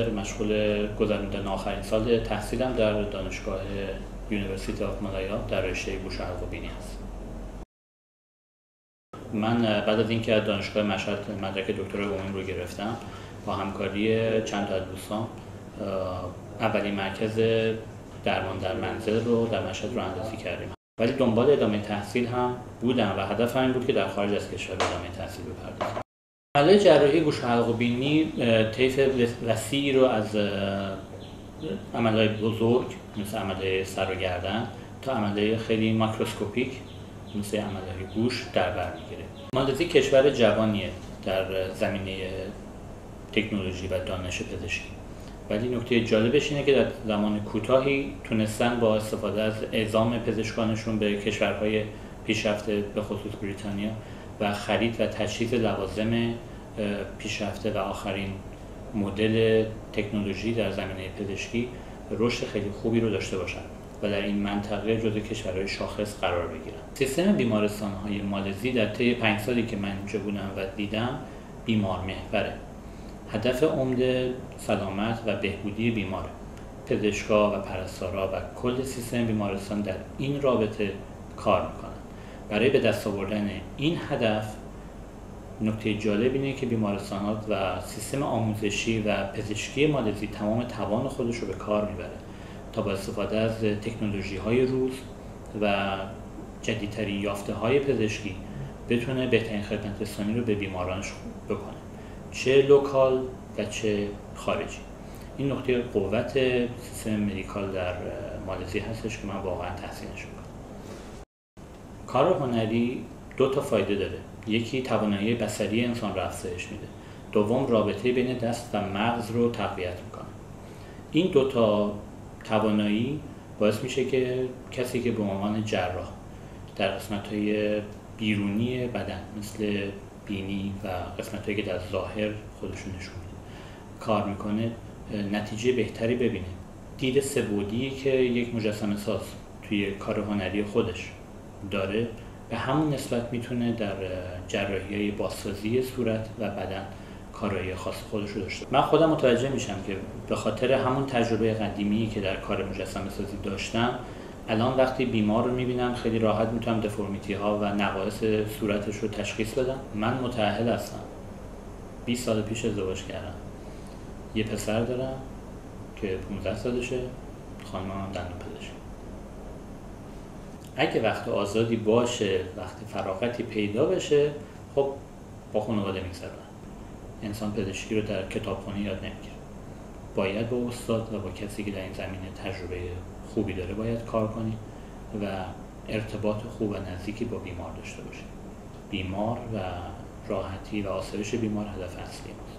حاضر مشغول گذراندن آخرین سال تحصیلم در دانشگاه یونیورسیتی آف مالایا در رشته گوش حلق و بینی هستم. من بعد از اینکه از دانشگاه مشهد مدرک دکترای عمومی رو گرفتم، با همکاری چند تا از دوستان اولین مرکز درمان در منزل رو در مشهد راه‌اندازی کردیم. ولی دنبال ادامه تحصیل هم بودم و هدفم این بود که در خارج از کشور ادامه تحصیل بپردازم. عمل جراحی گوش حلق و بینی طیف وسیعی رو از عملهای بزرگ مثل عملهای سر و گردن تا عملهای خیلی ماکروسکوپیک مثل عملهای گوش در بر میگیره. مالزی کشور جوانیه در زمینه تکنولوژی و دانش پزشکی، ولی نکته جالبش اینه که در زمان کوتاهی تونستن با استفاده از اعزام پزشکانشون به کشورهای پیشرفته به خصوص بریتانیا و خرید و تجهیز لوازم پیشرفته و آخرین مدل تکنولوژی در زمینه پزشکی رشد خیلی خوبی رو داشته باشن و در این منطقه جزو کشورهای شاخص قرار بگیرن. سیستم بیمارستان‌های مالزی در طی 5 سالی که من اینجا بودم و دیدم بیمار محوره. هدف عمده سلامت و بهبودی بیماره. پزشکا و پرستارا و کل سیستم بیمارستان در این رابطه کار میکنن. برای به دست آوردن این هدف نکته جالب اینه که بیمارستانات و سیستم آموزشی و پزشکی مالزی تمام توان خودش رو به کار میبره تا با استفاده از تکنولوژی‌های روز و جدیدترین یافته‌های پزشکی بتونه بهترین خدمت رسانی رو به بیمارانش بکنه، چه لوکال و چه خارجی. این نقطه قوت سیستم مدیکال در مالزی هستش که من واقعا تحسینش میکنم. کار هنری 2 تا فایده داره. یکی توانایی بصری انسان رو افزایش میده. دوم رابطه بین دست و مغز رو تقویت میکنه. این 2 تا توانایی باعث میشه که کسی که به عنوان جراح در قسمت‌های بیرونی بدن مثل بینی و قسمت‌هایی که در ظاهر خودشون نشون میده کار میکنه نتیجه بهتری ببینه. دید سه‌بعدی که یک مجسمه ساز توی کار هنری خودش داره به همون نسبت میتونه در جراحی‌های بازسازی صورت و بدن کارایی خاص خودش رو داشته. من خودم متوجه میشم که به خاطر همون تجربه قدیمی که در کار مجسمه سازی داشتم، الان وقتی بیمار رو میبینم خیلی راحت میتونم دفورمیتی ها و نقایص صورتش رو تشخیص بدم. من متأهل هستم. 20 سال پیش ازدواج کردم. یه پسر دارم که 15 سالشه، خانمم هم دندون پزشک. اگه وقت آزادی باشه، وقت فراغتی پیدا بشه، خب با خانواده میگذرونم. انسان پزشکی رو در کتابخونه یاد نمیگیره. باید با استاد و با کسی که در این زمینه تجربه خوبی داره باید کار کنی و ارتباط خوب و نزدیکی با بیمار داشته باشی. بیمار و راحتی و آسایش بیمار هدف اصلی ماست.